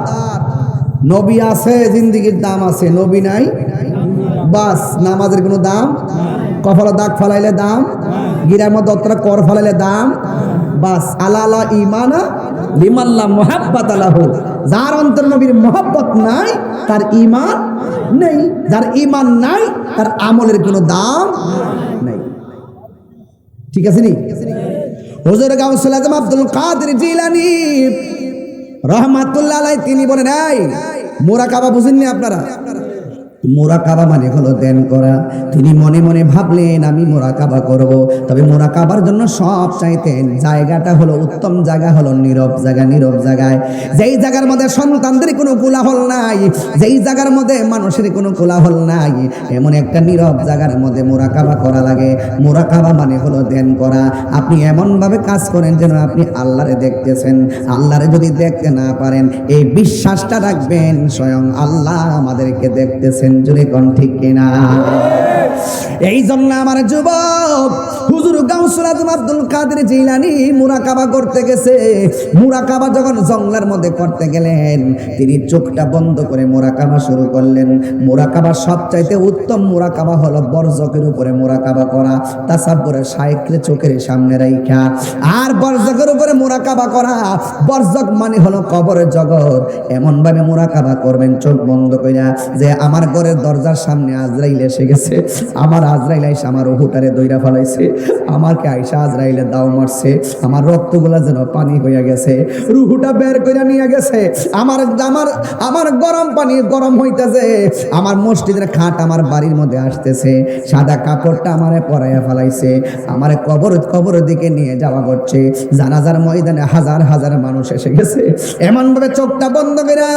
Speaker 1: নবী আছে, জিন্দেগির দাম আছে, নবী নাই বাস নামাজের কোনো দাম, কপালে দাগ ফালাইলে দাম, গিরার মধ্যে অতটা কর ফালাইলে দাম, বাস। আলা ইমানা লিমান লা মুহাব্বাতা লাহু। যার অন্তর নবীর মহব্বত নাই তার ঈমান নেই, যার ঈমান নাই তার আমলের কোনো দাম নাই। ঠিক আছে নি? হুজুর গাউসুল আজম আব্দুল কাদের জিলানী রহমাতুল্লাহ আলাইহি তিনি বলেন, এই মুরাকাবা বুঝেননি আপনারা? মুরাকাবা মানে হলো ধ্যান করা। তিনি মনে মনে ভাবলেন আমি মুরাকাবা করব, তবে মুরাকাবার জন্য সব চাইতেন জায়গাটা হলো উত্তম জায়গা হলো নীরব জায়গা। নীরব জায়গায়, যেই জায়গার মধ্যে সন্তানদের কোনো কোলাহল নাই, যেই জায়গার মধ্যে মানুষের কোনো কোলাহল নাই, এমন একটা নীরব জায়গার মধ্যে মুরাকাবা করা লাগে। মুরাকাবা মানে হলো ধ্যান করা। আপনি এমনভাবে কাজ করেন যেন আপনি আল্লাহরে দেখতেছেন। আল্লাহরে যদি দেখতে না পারেন, এই বিশ্বাসটা রাখবেন স্বয়ং আল্লাহ আমাদেরকে দেখতেছেন। জোরে কোন ঠিক কিনা? এই জন্য আমার যুবক হুজুর গাউসুল আজম আব্দুল কাদের জিলানী মুরাকাবা করতে গেছে। মুরাকাবা যখন জঙ্গলের মধ্যে করতে গেলেন, তিনি চোখটা বন্ধ করে মুরাকাবা শুরু করলেন। মুরাকাবা সবচাইতে উত্তম মুরাকাবা হলো বরজকের উপরে মুরাকাবা করা, তাসাব্বুরে শাইখকে চোখের সামনে রাইখা। আর বরজকের উপরে মুরাকাবা করা, বরজক মানে হলো কবরের জগৎ। এমন ভাবে মুরাকাবা করবেন চোখ বন্ধ কইরা, যে আমার ঘরের দরজার সামনে আজরাইল এসে গেছে, আমার আজরাইল আইসা আমার রুহুটারে দইরা ফেলাইছে, আমাকে আইসা আজরাইলে দাও মারছে, আমার রক্তগুলা যেন পানি হইয়া গেছে, রুহুটা বের কইরা নিয়ে গেছে, আমার আমার আমার গরম পানি গরম হইতেছে, আমার মসজিদের খাট আমার বাড়ির মধ্যে আসতেছে, সাদা কাপড়টা আমারে পরাইয়া ফেলাইছে, আমারে কবরের দিকে নিয়ে যাওয়া করছে। জানাজার ময়দানে হাজার হাজার মানুষ এসে গেছে। এমন ভাবে চোখটা বন্ধ কইরা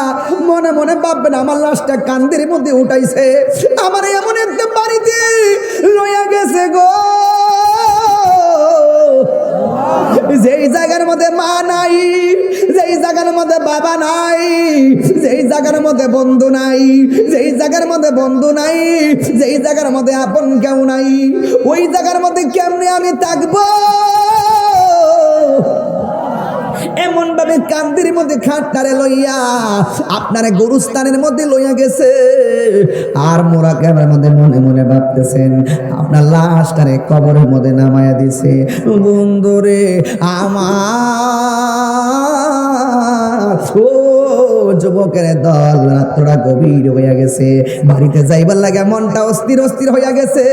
Speaker 1: মনে মনে ভাববেন আমার লাশটা কান্দের মধ্যে উঠাইছে, আমার এমন একটা বাড়িতে লইয়া গেছে গো, যেই জায়গার মধ্যে মা নাই, যেই জায়গার মধ্যে বাবা নাই, যেই জায়গার মধ্যে বন্ধু নাই, যেই জায়গার মধ্যে বন্ধু নাই, যেই জায়গার মধ্যে আপন কেউ নাই, ওই জায়গার মধ্যে কেমনে আমি থাকবো? এমন ভাবে কান্দির মধ্যে খাটটারে লইয়া আপনারে গরুস্থানের মধ্যে লইয়া গেছে। আর মুরাকাবার মধ্যে মনে মনে ভাবতেছেন আপনার লাশটারে কবরের মধ্যে নামায়া দিছে। বন্ধুরে আমার, ও যুবকের দল, রাতটা গভীর হইয়া গেছে, বাড়িতে যাইবার লাগে মনটা অস্থির অস্থির হইয়া গেছে।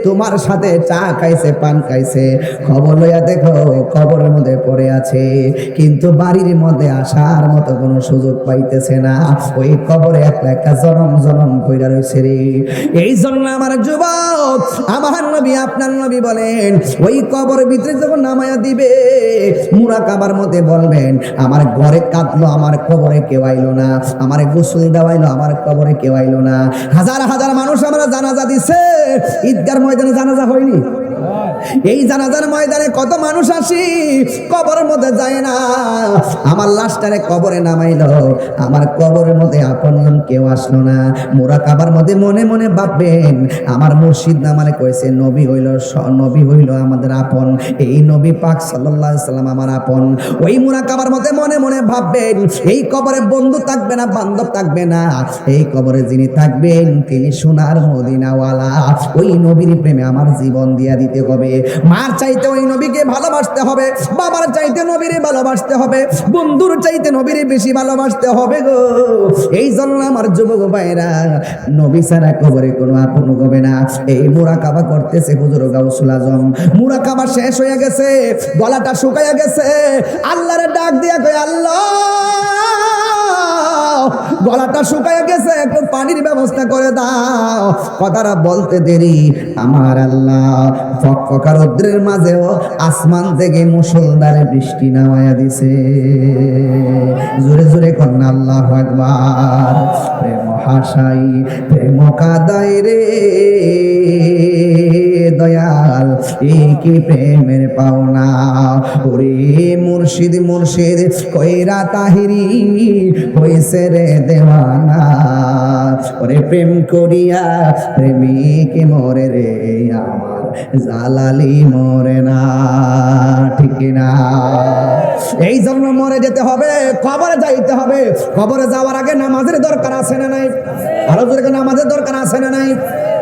Speaker 1: তোমার সাথে চা খাইছে, পান খাইছে, খবর লইয়া দেখো কবরের মধ্যে পড়ে আছে, কিন্তু বাড়ির মধ্যে আসার মতো কোনো সুযোগ পাইতেছে না। ওই কবরে একটা জনম জনম কইরা রইছে রে। এই জন্য আমার যুবক, আমার নবী আপনার নবী বলেন, ওই কবরের ভিতরে যখন নামায়া দিবে, মুরাকাবার মধ্যে বলবেন আমার ঘরে কাঁদলো, আমার কবরে কবরে কেউ আইলো না, আমার গোসল দেওয়াইলো, আমার কবরে কেউ আইলো না। হাজার হাজার মানুষ আমরা জানাজা দিছে, ঈদগার ময়দানে জানাজা হয়নি। এই জানাজার ময়দানে কত মানুষ আসি, কবরের মধ্যে যায় না। আমার লাশটারে কবরে নামাইলো, আমার কবরের মধ্যে আপনজন কেউ আসলো না। মুরাকাবার মধ্যে মনে মনে ভাববেন, আমার মুর্শিদ নামালে কইছে নবী হইল আমাদের আপন, এই নবী পাক সাল্লাল্লাহু আলাইহি সাল্লাম আমার আপন। ওই মুরাকাবার মধ্যে মনে মনে ভাববেন, এই কবরে বন্ধু থাকবে না, বান্ধব থাকবে না, এই কবরে যিনি থাকবেন তিনি সোনার মদিনাওয়ালা। ওই নবীর প্রেমে আমার জীবন দিয়া দিতে হবে। মার চাইতে ওই নবীকে ভালোবাসতে হবে, বাবার চাইতে নবীরে ভালোবাসতে হবে, বন্ধুর চাইতে নবীরে বেশি ভালোবাসতে হবে গো। এই জন্য আমার যুবক ভাইরা, নবী ছাড়া কবরে কোনো আপন হবে না। এই মুরাকাবা করতেছে হুজুর গাউসুল আজম, মুরাকাবা শেষ হয়ে গেছে, গলাটা শুকায়া গেছে, আল্লাহরে ডাক দিয়া কয় আল্লাহ, গলাটা শুকায় গেছে, একটু পানির ব্যবস্থা করে দাও। কথাটা বলতে দেরি, আমার আল্লাহ ফকফকা রৌদ্রের মাঝেও আসমান থেকে মুষলধারে বৃষ্টি নামায়া দিছে। জোরে জোরে কন্যা আল্লাহু আকবার। প্রেম হাসাই প্রেম কাদাই রে দয়াল, এই কি প্রেমের পাওনা। ওরে মুর্শিদ মুর্শিদ কইরা তাহিরি হইছে রে দেওয়ানা। ওরে প্রেম করিয়া প্রেমিক মরে রে, আমার জালালি মরে না, ঠিক না? এই জন্য মরে যেতে হবে, কবরে যাইতে হবে। কবরে যাওয়ার আগে নামাজের দরকার আছে না নাই? আরো জোরে, নামাজের দরকার আছে না নাই?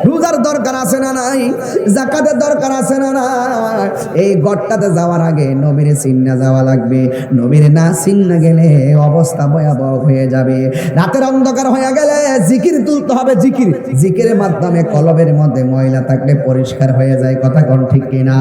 Speaker 1: রোজার দরকার আছে না নাই? যাকাতের দরকার আছে না নাই? এই গড়টাতে যাওয়ার আগে নবীরে চিন্না যাওয়া লাগবে। নবীরে না চিন্না গেলে অবস্থা ভয়াবহ হয়ে যাবে। রাতের অন্ধকার হয়ে গেলে জিকির তুলতে হবে। জিকিরের মাধ্যমে কলবের মধ্যে ময়লা থাকলে পরিষ্কার হয়ে যায়। কথা কোন ঠিক কিনা?